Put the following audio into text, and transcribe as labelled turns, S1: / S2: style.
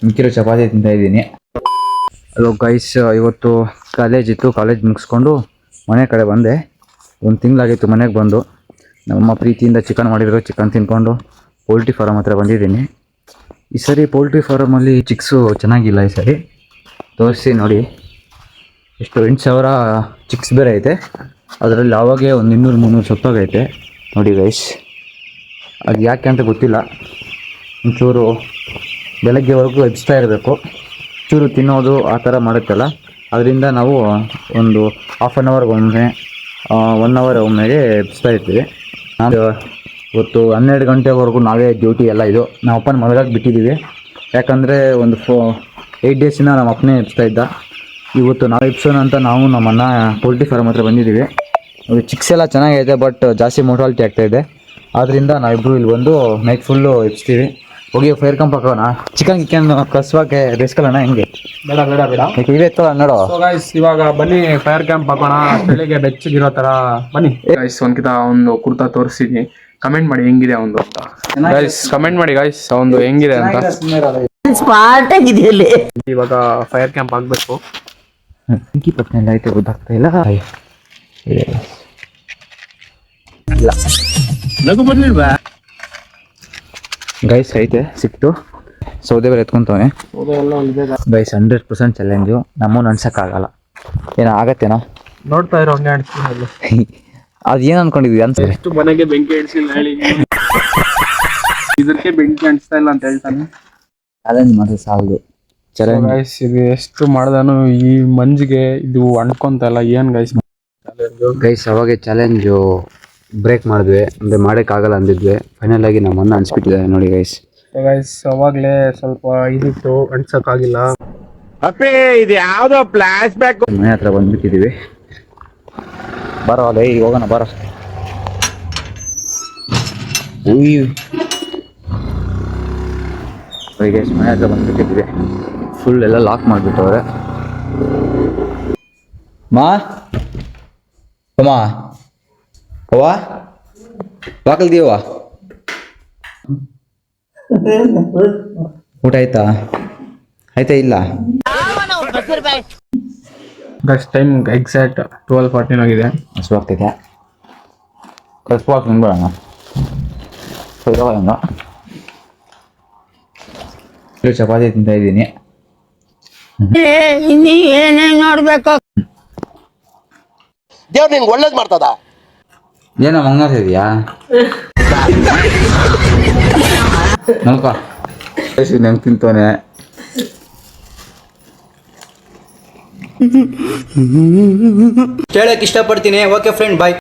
S1: ಮಿಕ್ಕಿರೋ ಚಪಾತಿ ತಿಂತಾ ಇದ್ದೀನಿ. Hello guys, ಇವತ್ತು ಕಾಲೇಜ್ ಇತ್ತು. ಕಾಲೇಜ್ ಮುಗಿಸ್ಕೊಂಡು ಮನೆ ಕಡೆ ಬಂದೆ. 1 ತಿಂಗಳಾಗಿತ್ತು ಮನೆಗೆ ಬಂದು. ನಮ್ಮ ಪ್ರೀತಿಯಿಂದ ಚಿಕನ್ ಮಾಡಿದ್ರು. ಚಿಕನ್ ತಿನ್ಕೊಂಡು ಪೋಲ್ಟ್ರಿ ಫಾರಮ್ ಹತ್ರ ಬಂದಿದ್ದೀನಿ. ಈ ಸರಿ ಪೋಲ್ಟ್ರಿ ಫಾರಮಲ್ಲಿ ಚಿಕ್ಸು ಚೆನ್ನಾಗಿಲ್ಲ. ಈ ಸರಿ ತೋರಿಸಿ ನೋಡಿ, ಎಷ್ಟು 8,000 ಚಿಕ್ಸ್ ಬೇರೆ ಐತೆ. ಅದರಲ್ಲಿ ಆವಾಗೇ ಒಂದು 200-300 ಸತ್ತೋಗೈತೆ ನೋಡಿ ಗೈಸ್. ಅದು ಯಾಕೆ ಅಂತ ಗೊತ್ತಿಲ್ಲ. ಒಂಚೂರು ಬೆಳಗ್ಗೆವರೆಗೂ ಎಬ್ಸ್ತಾ ಇರಬೇಕು, ಚೂರು ತಿನ್ನೋದು ಆ ಥರ ಮಾಡುತ್ತಲ್ಲ. ಅದರಿಂದ ನಾವು ಒಂದು ಹಾಫ್ ಆನ್ ಅವರ್ಗೊಮ್ಮೆ 1 ಅವರ್ ಒಮ್ಮೆಗೆ ಎಬ್ಸ್ತಾ ಇರ್ತೀವಿ. ನಾವು ಇವತ್ತು 12 ಗಂಟೆವರೆಗೂ ನಾವೇ ಡ್ಯೂಟಿ ಎಲ್ಲ. ಇದು ನಮ್ಮ ಅಪ್ಪನ ಮಲಗಾಗಿ ಬಿಟ್ಟಿದ್ದೀವಿ. ಯಾಕಂದರೆ ಒಂದು 8 ಡೇಸಿಂದ ನಮ್ಮ ಅಪ್ಪನೇ ಎಬ್ಸ್ತಾ ಇದ್ದ. ಇವತ್ತು ನಾವು ಎಬ್ಸೋಣ ಅಂತ ನಾವು ನಮ್ಮ ಅಣ್ಣ ಪೋಲ್ಟ್ರಿ ಫಾರ್ಮ್ ಹತ್ರ ಬಂದಿದ್ದೀವಿ. ಅದು ಚಿಕ್ಸ್ ಎಲ್ಲ ಚೆನ್ನಾಗೈತೆ, ಬಟ್ ಜಾಸ್ತಿ ಮೊಟಾಲಿಟಿ ಆಗ್ತಾಯಿದೆ. ಆದ್ದರಿಂದ ನಾವಿಬ್ಬರು ಇಲ್ಲಿ ಬಂದು ನೈಟ್ ಫುಲ್ಲು ಎಬ್ಸ್ತೀವಿ. ಹೋಗಿ ಫೈರ್ ಕ್ಯಾಂಪ್ ಹಾಕೋಣ. ಚಿಕನ್ ಕಸ್ವಾಕೆ ಬೇಸ್ಕೊಳ್ಳೋಣ. ಹೆಂಗೆ?
S2: ಬೇಡ ಬೇಡ ಬೇಡ,
S1: ಇವೇ ಎತ್ತಲ್ಲ ನೋಡು.
S2: ಇವಾಗ ಬನ್ನಿ ಫೈರ್ ಕ್ಯಾಂಪ್ ಹಾಕೋಣ. ಬೆಳಿಗ್ಗೆ ಬೆಚ್ಚಗಿರೋ ತರ ಬನ್ನಿ ಗೈಸ್. ಒಂದ್ಕಿತ ಒಂದು ಕುರ್ತಾ ತೋರಿಸಿದ್ನಿ, ಕಮೆಂಟ್ ಮಾಡಿ ಹೆಂಗಿದೆ ಒಂದು ಅಂತ ಗೈಸ್. ಕಮೆಂಟ್ ಮಾಡಿ ಗೈಸ್ ಒಂದು ಹೆಂಗಿದೆ ಅಂತ. ಇವಾಗ ಫೈರ್ ಕ್ಯಾಂಪ್ ಆಗ್ಬೇಕು.
S1: ಆಯ್ತು, ಗೊತ್ತಾಗ್ತಾ ಇಲ್ಲ. ಗೈಸ್ ಐತೆ, ಸಿಕ್ತು. ಸೌದೆ ಬೇರೆ ಎತ್ಕೊಂತವನೆ ಗೈಸ್. 100% ಚಾಲೆಂಜು. ನಮ್ಮನ್ನು ಅನ್ಸಕ್ಕಾಗಲ್ಲ. ಏನೋ ಆಗತ್ತೇನೋ
S2: ನೋಡ್ತಾ ಇರೋ ಹಂಗೆ ಅನ್ಸ್ತೀನಿ.
S1: ಅದೇನು ಅನ್ಕೊಂಡಿದ್ವಿ ಅಂತ.
S2: ಎಷ್ಟು ಮನೆಗೆ ಬೆಂಕಿ ಅಡಿಸಿಲ್ಲ ಹೇಳಿ, ಇದಕ್ಕೆ ಬೆಂಕಿ ಅಂಟಿಸ್ತಾ ಇಲ್ಲ ಅಂತ ಹೇಳ್ತಾನೆ.
S1: ಚಾಲೆಂಜ್ ಮಾಡಿದ್ರೆ ಸಾಲದು.
S2: ಗೈಸ್ ಇದು ಎಷ್ಟು ಮಾಡ್ದಾನು ಈ ಮಂಜಿಗೆ ಇದು ಅಂಟ್ಕೊಂತ ಇಲ್ಲ. ಏನ್ ಗೈಸ್
S1: ಗೈಸ್, ಅವಾಗೆ ಚಾಲೆಂಜು ಬ್ರೇಕ್ ಮಾಡಿದ್ವಿ. ಅಂದರೆ ಮಾಡೋಕ್ಕಾಗಲ್ಲ ಅಂದಿದ್ವಿ. ಫೈನಲ್ ಆಗಿ ನಮ್ಮ ಅಣ್ಣ ಅನ್ಸ್ಬಿಟ್ಟಿದೆ ನೋಡಿ ಗೈಸ್.
S2: ಗೈಸ್ ಅವಾಗ್ಲೇ ಸ್ವಲ್ಪ ಇದಿತ್ತು, ಅನ್ಸಕ್ಕಾಗಿಲ್ಲ.
S3: ಅಪ್ಪೇ ಇದು ಯಾವ್ದೋ ಫ್ಲಾಶ್ ಬ್ಯಾಕ್.
S1: ಮನೆ ಹತ್ರ ಬಂದ್ಬಿಟ್ಟಿದೀವಿ. ಬರೋ ಅಲ್ಲ, ಈಗ ಹೋಗೋಣ ಬರೋ. ಗೈಸ್ ಮನೆ ಹತ್ರ ಬಂದ್ಬಿಟ್ಟಿದ್ವಿ. ಫುಲ್ ಎಲ್ಲ ಲಾಕ್ ಮಾಡಿಬಿಟ್ಟವ್ರೆ. ಮಾ ಅಮ್ಮ ಅವ್ವ ಬಾಕಲ್ದೀವ. ಊಟ ಆಯ್ತಾ? ಆಯ್ತಾ ಇಲ್ಲ?
S2: ಗೈಸ್ ಟೈಮ್ ಎಕ್ಸಾಕ್ಟ್ 12:14 ಆಗಿದೆ.
S1: ಹಸುವಾಗ್ತಿದೆ. ಕಸ್ಬಾಕ್ ತಿನ್ಬೇಡಣ. ಚಪಾತಿ ತಿಂತಾ ಇದ್ದೀನಿ.
S4: ನೋಡ್ಬೇಕು
S3: ದೇವ್ರು ನಿಂಗೆ ಒಳ್ಳೇದು ಮಾಡ್ತದ.
S1: ಏನೋ ಮಂಗಾತಿದ್ಯಾ? ನಲ್ಕ ನಂಗೆ ತಿಂತಾನೆ.
S5: ಕೇಳಕ್ ಇಷ್ಟಪಡ್ತೀನಿ. ಓಕೆ ಫ್ರೆಂಡ್, ಬಾಯ್.